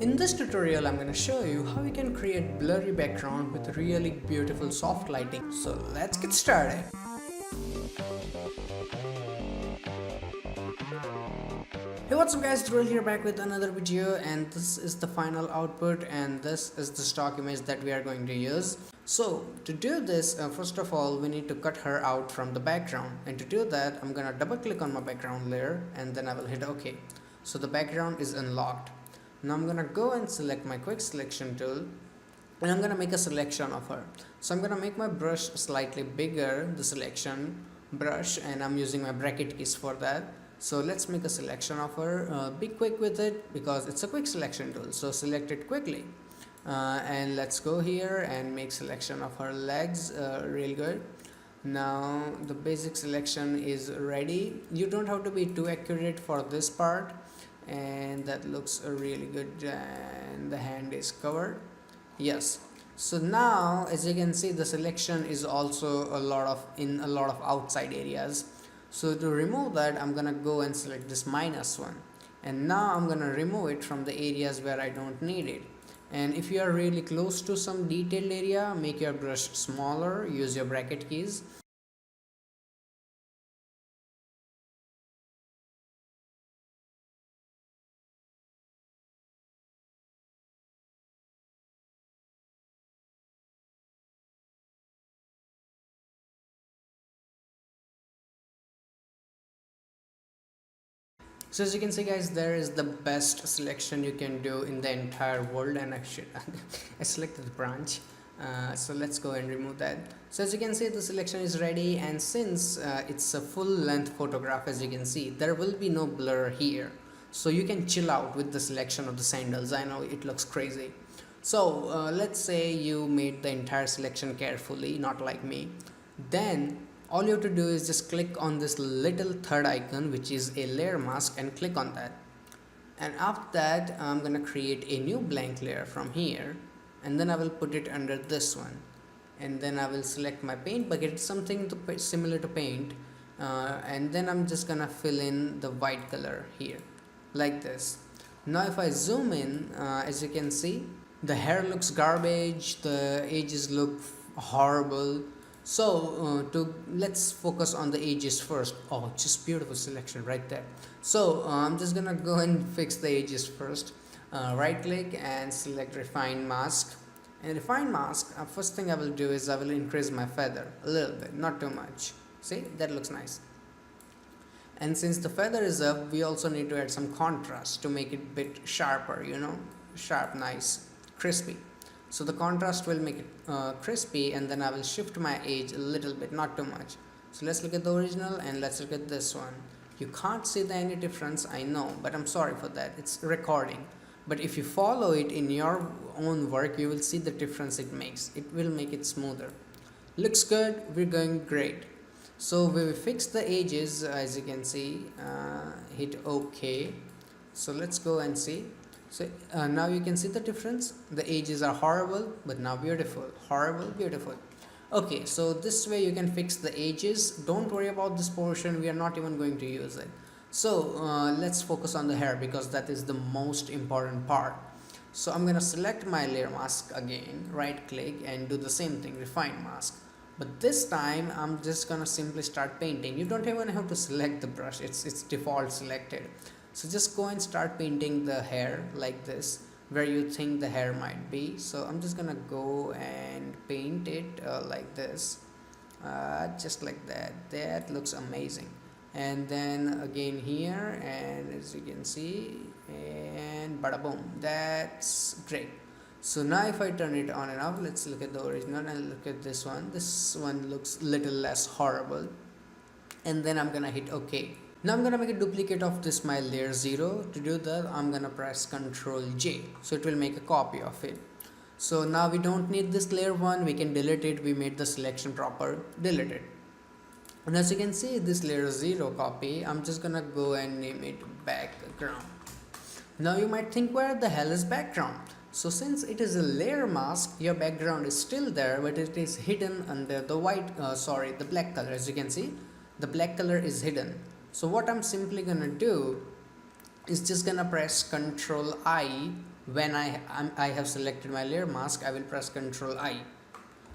In this tutorial, I'm going to show you how you can create blurry background with really beautiful soft lighting. So let's get started. Hey, what's up guys, Dhruv here back with another video, and this is the final output and this is the stock image that we are going to use. So to do this, first of all we need to cut her out from the background, and to do that I'm gonna double click on my background layer and then I will hit OK. So the background is unlocked. Now I'm gonna go and select my quick selection tool and I'm gonna make a selection of her. So I'm gonna make my brush slightly bigger, the selection brush, and I'm using my bracket keys for that. So let's make a selection of her. Be quick with it because it's a quick selection tool, so select it quickly. And let's go here and make selection of her legs real good. Now the basic selection is ready. You don't have to be too accurate for this part, and that looks really good, and the hand is covered. Yes. So now as you can see, the selection is also in a lot of outside areas. So to remove that, I'm gonna go and select this -1, and now I'm gonna remove it from the areas where I don't need it. And if you are really close to some detailed area, make your brush smaller, use your bracket keys. So as you can see guys, there is the best selection you can do in the entire world, and actually I selected the branch. So let's go and remove that. So as you can see, the selection is ready, and since it's a full length photograph, as you can see, there will be no blur here. So you can chill out with the selection of the sandals. I know it looks crazy. So let's say you made the entire selection carefully, not like me. Then all you have to do is just click on this little third icon, which is a layer mask, and click on that. And after that, I'm gonna create a new blank layer from here, and then I will put it under this one, and then I will select my paint bucket, something similar to paint, and then I'm just gonna fill in the white color here like this. Now if I zoom in, as you can see, the hair looks garbage, the edges look horrible. So let's focus on the edges first. Oh, just beautiful selection right there. So I'm just gonna go and fix the edges first. Right click and select refine mask. And refine mask, first thing I will do is I will increase my feather a little bit, not too much. See, that looks nice. And since the feather is up, we also need to add some contrast to make it a bit sharper, you know, sharp, nice, crispy. So the contrast will make it crispy, and then I will shift my edge a little bit, not too much. So let's look at the original and let's look at this one. You can't see any difference, I know, but I'm sorry for that, it's recording. But if you follow it in your own work, you will see the difference it makes. It will make it smoother. Looks good, we're going great. So we will fix the edges, as you can see, hit OK. So let's go and see. So now you can see the difference. The edges are horrible, but now beautiful. Horrible, beautiful. Okay, so this way you can fix the edges. Don't worry about this portion, we are not even going to use it. So let's focus on the hair, because that is the most important part. So I'm gonna select my layer mask again, right click and do the same thing, refine mask. But this time I'm just gonna simply start painting. You don't even have to select the brush, it's default selected. So just go and start painting the hair like this, where you think the hair might be. So I'm just gonna go and paint it like this, just like that. That looks amazing. And then again here, and as you can see, and bada boom, that's great. So now if I turn it on and off, let's look at the original and look at this one. This one looks little less horrible. And then I'm gonna hit OK. Now I'm gonna make a duplicate of this my layer 0. To do that, I'm gonna press Ctrl J, so it will make a copy of it. So now we don't need this layer 1, we can delete it. We made the selection proper, delete it. And as you can see, this layer 0 copy, I'm just gonna go and name it background. Now you might think, where the hell is background? So since it is a layer mask, your background is still there, but it is hidden under the the black color. As you can see, the black color is hidden. So what I'm simply gonna do is just gonna press Ctrl I when I have selected my layer mask, I will press Ctrl I.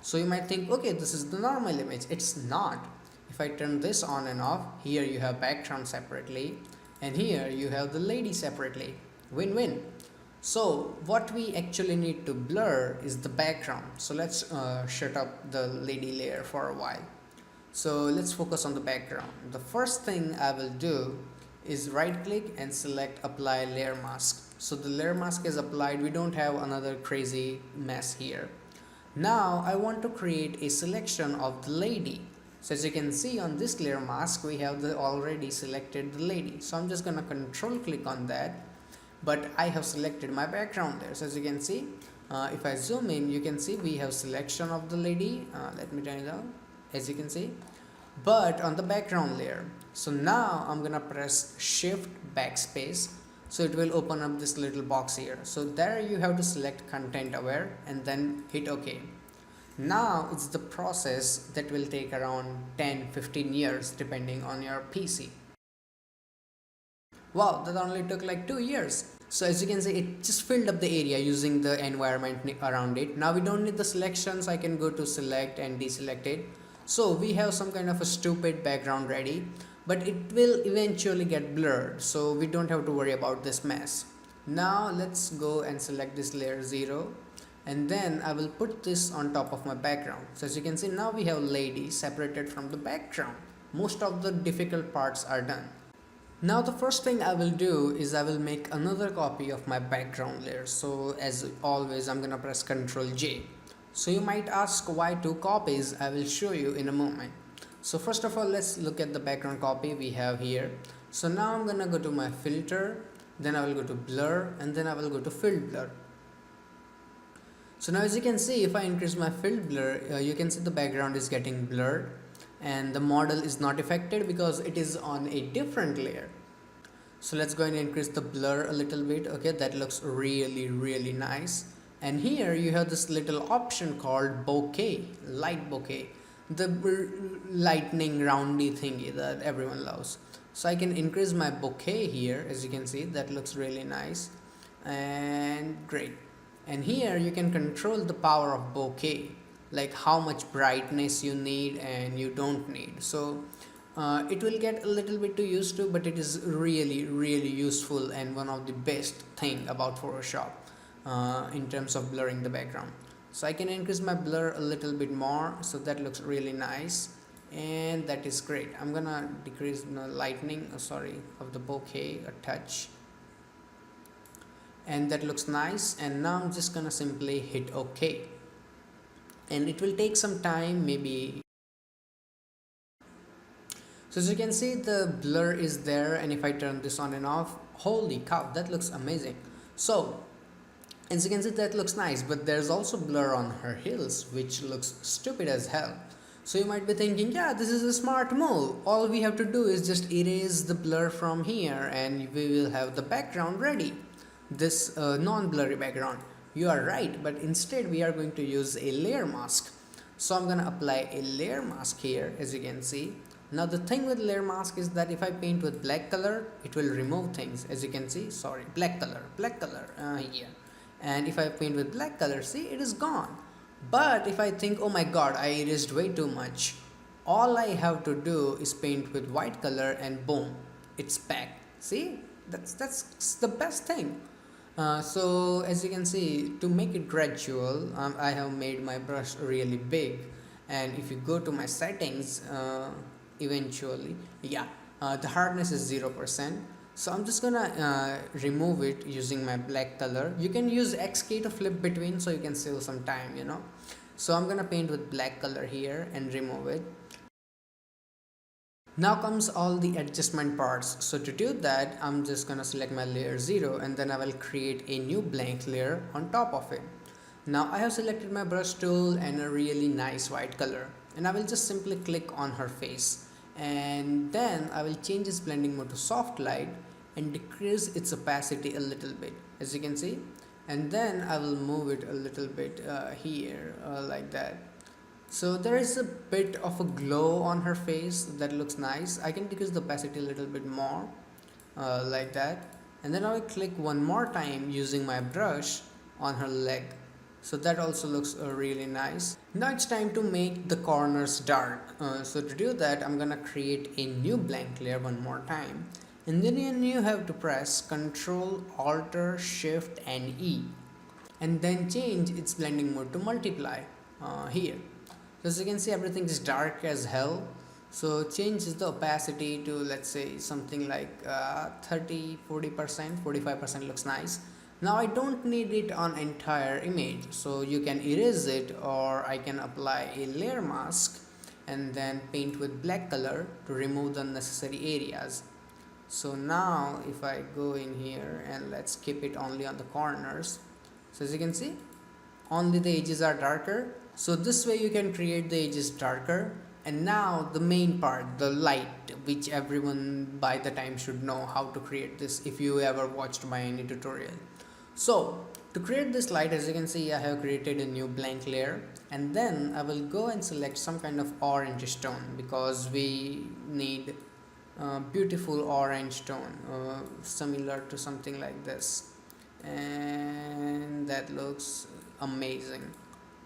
So you might think, okay, this is the normal image. It's not. If I turn this on and off, here you have background separately, and here you have the lady separately. Win-win. So what we actually need to blur is the background. So let's shut up the lady layer for a while. So let's focus on the background. The first thing I will do is right click and select apply layer mask. So the layer mask is applied. We don't have another crazy mess here. Now I want to create a selection of the lady. So as you can see on this layer mask, we have already selected the lady. So I'm just gonna control click on that, but I have selected my background there. So as you can see, if I zoom in, you can see we have selection of the lady. Let me turn it down, as you can see, but on the background layer. So now I'm gonna press shift backspace. So it will open up this little box here. So there you have to select content aware and then hit OK. Now it's the process that will take around 10-15 years depending on your PC. Wow, that only took like 2 years. So as you can see, it just filled up the area using the environment around it. Now we don't need the selections. I can go to select and deselect it. So we have some kind of a stupid background ready, but it will eventually get blurred, so we don't have to worry about this mess. Now let's go and select this layer 0, and then I will put this on top of my background. So as you can see, now we have lady separated from the background. Most of the difficult parts are done. Now the first thing I will do is I will make another copy of my background layer. So as always, I'm gonna press Ctrl J. So you might ask why 2 copies. I will show you in a moment. So first of all, let's look at the background copy we have here. So now I'm gonna go to my filter, then I will go to blur, and then I will go to field blur. So now as you can see, if I increase my field blur, you can see the background is getting blurred and the model is not affected because it is on a different layer. So let's go and increase the blur a little bit. Okay, that looks really nice. And here you have this little option called bokeh, light bokeh, the lightning roundy thingy that everyone loves. So I can increase my bokeh here. As you can see, that looks really nice and great. And here you can control the power of bokeh, like how much brightness you need and you don't need. So it will get a little bit too used to, but it is really useful and one of the best thing about Photoshop in terms of blurring the background. So I can increase my blur a little bit more, so that looks really nice, and that is great. I'm gonna decrease the lightning of the bokeh a touch, and that looks nice. And now I'm just gonna simply hit OK, and it will take some time, maybe. So as you can see, the blur is there, and if I turn this on and off, holy cow, that looks amazing. So as you can see, that looks nice, but there's also blur on her heels, which looks stupid as hell. So you might be thinking, yeah, this is a smart move. All we have to do is just erase the blur from here and we will have the background ready. This non-blurry background. You are right, but instead we are going to use a layer mask. So I'm gonna apply a layer mask here, as you can see. Now the thing with layer mask is that if I paint with black color, it will remove things, as you can see. Black color here. And if I paint with black color, see, it is gone. But if I think, oh my god, I erased way too much, all I have to do is paint with white color and boom, it's back. See, that's the best thing. So as you can see, to make it gradual, I have made my brush really big, and if you go to my settings, eventually, the hardness is 0%. So I'm just gonna remove it using my black color. You can use X key to flip between, so you can save some time, you know. So I'm gonna paint with black color here and remove it. Now comes all the adjustment parts. So to do that, I'm just gonna select my layer 0, and then I will create a new blank layer on top of it. Now I have selected my brush tool and a really nice white color, and I will just simply click on her face, and then I will change its blending mode to soft light and decrease its opacity a little bit, as you can see. And then I will move it a little bit here, like that. So there is a bit of a glow on her face that looks nice. I can decrease the opacity a little bit more, like that. and then I will click one more time using my brush on her leg. So that also looks really nice. Now it's time to make the corners dark. So to do that, I'm gonna create a new blank layer one more time, and then you have to press Ctrl, Alt, Shift and E, and then change its blending mode to multiply here. So as you can see, everything is dark as hell. So change the opacity to, let's say, something like 30, 40%, 45% looks nice. Now I don't need it on entire image, so you can erase it, or I can apply a layer mask and then paint with black color to remove the unnecessary areas. So now if I go in here and let's keep it only on the corners, so as you can see, only the edges are darker. So this way you can create the edges darker. And now the main part, the light, which everyone by the time should know how to create this if you ever watched my any tutorial. So to create this light, as you can see, I have created a new blank layer, and then I will go and select some kind of orange tone, because we need beautiful orange tone, similar to something like this, and that looks amazing.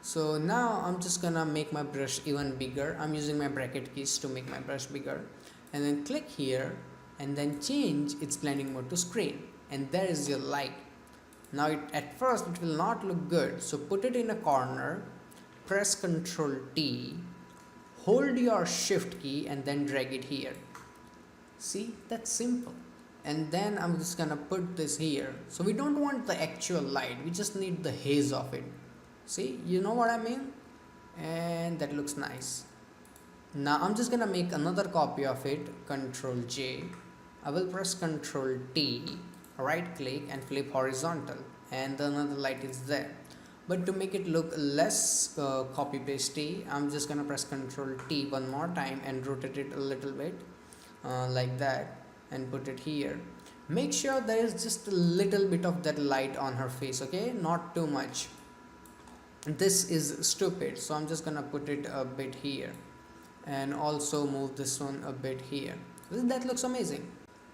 So now I'm just gonna make my brush even bigger. I'm using my bracket keys to make my brush bigger, and then click here and then change its blending mode to screen, and there is your light. Now at first it will not look good, so put it in a corner, press Ctrl T, hold your shift key and then drag it here. See, that's simple. And then I'm just gonna put this here. So we don't want the actual light, we just need the haze of it. See, you know what I mean? And that looks nice. Now I'm just gonna make another copy of it, Ctrl J. I will press Ctrl T, right click and flip horizontal, and another light is there. But to make it look less copy pasty, I'm just gonna press Ctrl T one more time and rotate it a little bit like that, and put it here. Make sure there is just a little bit of that light on her face, okay? Not too much. This is stupid, so I'm just gonna put it a bit here, and also move this one a bit here. That looks amazing.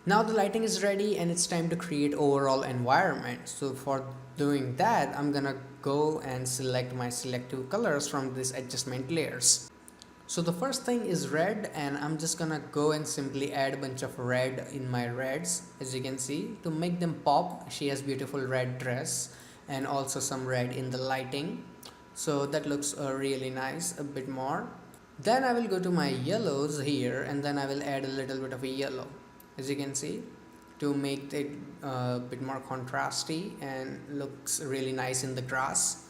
Now the lighting is ready and it's time to create overall environment. So for doing that, I'm gonna go and select my selective colors from these adjustment layers. So the first thing is red, and I'm just gonna go and simply add a bunch of red in my reds. As you can see, to make them pop, she has beautiful red dress and also some red in the lighting. So that looks really nice, a bit more. Then I will go to my yellows here, and then I will add a little bit of a yellow, as you can see, to make it a bit more contrasty and looks really nice in the grass.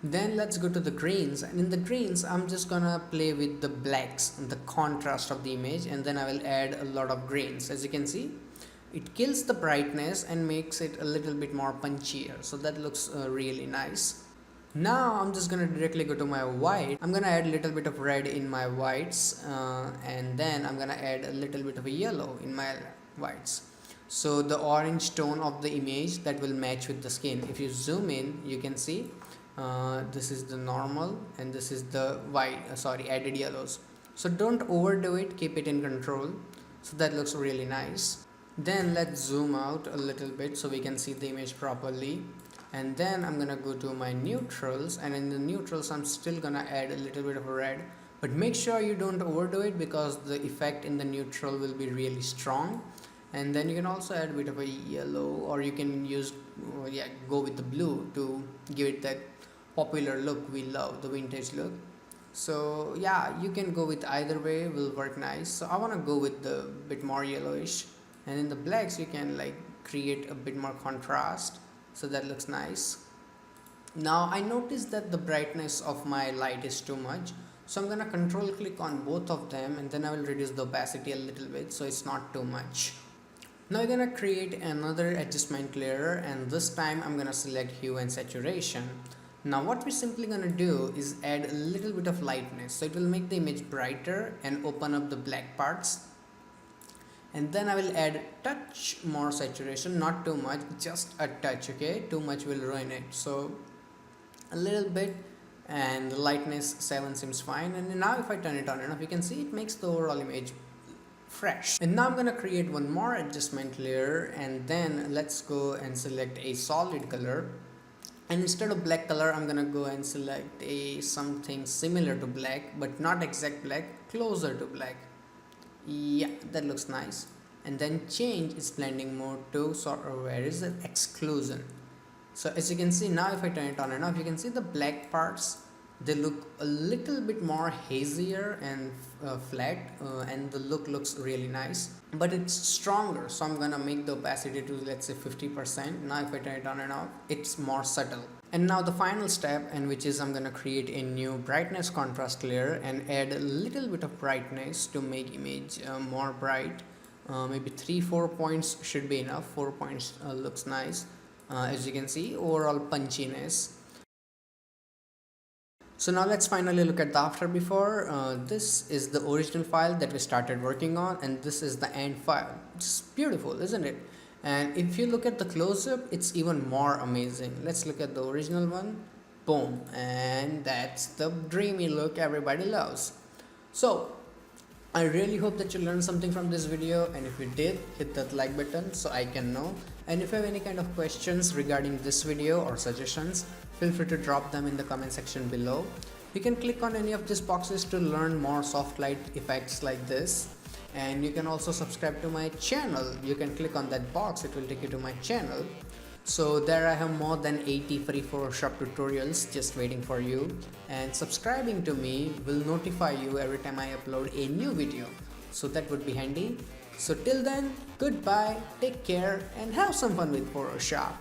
Then let's go to the greens, and in the greens I'm just gonna play with the blacks and the contrast of the image, and then I will add a lot of greens. As you can see, it kills the brightness and makes it a little bit more punchier, so that looks really nice. Now I'm just gonna directly go to my white. I'm gonna add a little bit of red in my whites, and then I'm gonna add a little bit of a yellow in my whites. So the orange tone of the image that will match with the skin. If you zoom in, you can see this is the normal and this is the white, added yellows. So don't overdo it, keep it in control. So that looks really nice. Then let's zoom out a little bit so we can see the image properly. And then I'm gonna go to my neutrals, and in the neutrals I'm still gonna add a little bit of red, but make sure you don't overdo it because the effect in the neutral will be really strong. And then you can also add a bit of a yellow, or you can use go with the blue to give it that popular look we love, the vintage look. So yeah, you can go with either way, will work nice. So I want to go with the bit more yellowish, and in the blacks you can like create a bit more contrast, so that looks nice. Now I noticed that the brightness of my light is too much, so I'm gonna control click on both of them, and then I will reduce the opacity a little bit so it's not too much. Now I'm gonna create another adjustment layer, and this time I'm gonna select hue and saturation. Now what we're simply gonna do is add a little bit of lightness, so it will make the image brighter and open up the black parts. And then I will add touch more saturation, not too much, just a touch, okay? Too much will ruin it, so a little bit. And the lightness 7 seems fine. And now if I turn it on enough, you can see it makes the overall image fresh. And now I'm gonna create one more adjustment layer, and then let's go and select a solid color. And instead of black color, I'm gonna go and select a something similar to black, but not exact black, closer to black. Yeah, that looks nice. And then change its blending mode to where is it, exclusion. So as you can see now, if I turn it on and off, you can see the black parts, they look a little bit more hazier and flat, and the look looks really nice, but it's stronger. So I'm gonna make the opacity to, let's say, 50%. Now if I turn it on and off, it's more subtle. And now the final step, and which is I'm gonna create a new brightness contrast layer and add a little bit of brightness to make image more bright. Maybe 3-4 points should be enough. 4 points looks nice. As you can see, overall punchiness. So now let's finally look at the after before. This is the original file that we started working on, and this is the end file. It's beautiful, isn't it? And if you look at the close-up, it's even more amazing. Let's look at the original one. Boom, and that's the dreamy look everybody loves. So I really hope that you learned something from this video, and if you did, hit that like button so I can know. And if you have any kind of questions regarding this video or suggestions, feel free to drop them in the comment section below. You can click on any of these boxes to learn more soft light effects like this. And you can also subscribe to my channel. You can click on that box, it will take you to my channel. So there I have more than 80 free Photoshop tutorials just waiting for you, and subscribing to me will notify you every time I upload a new video, so that would be handy. So till then, goodbye, take care, and have some fun with Photoshop.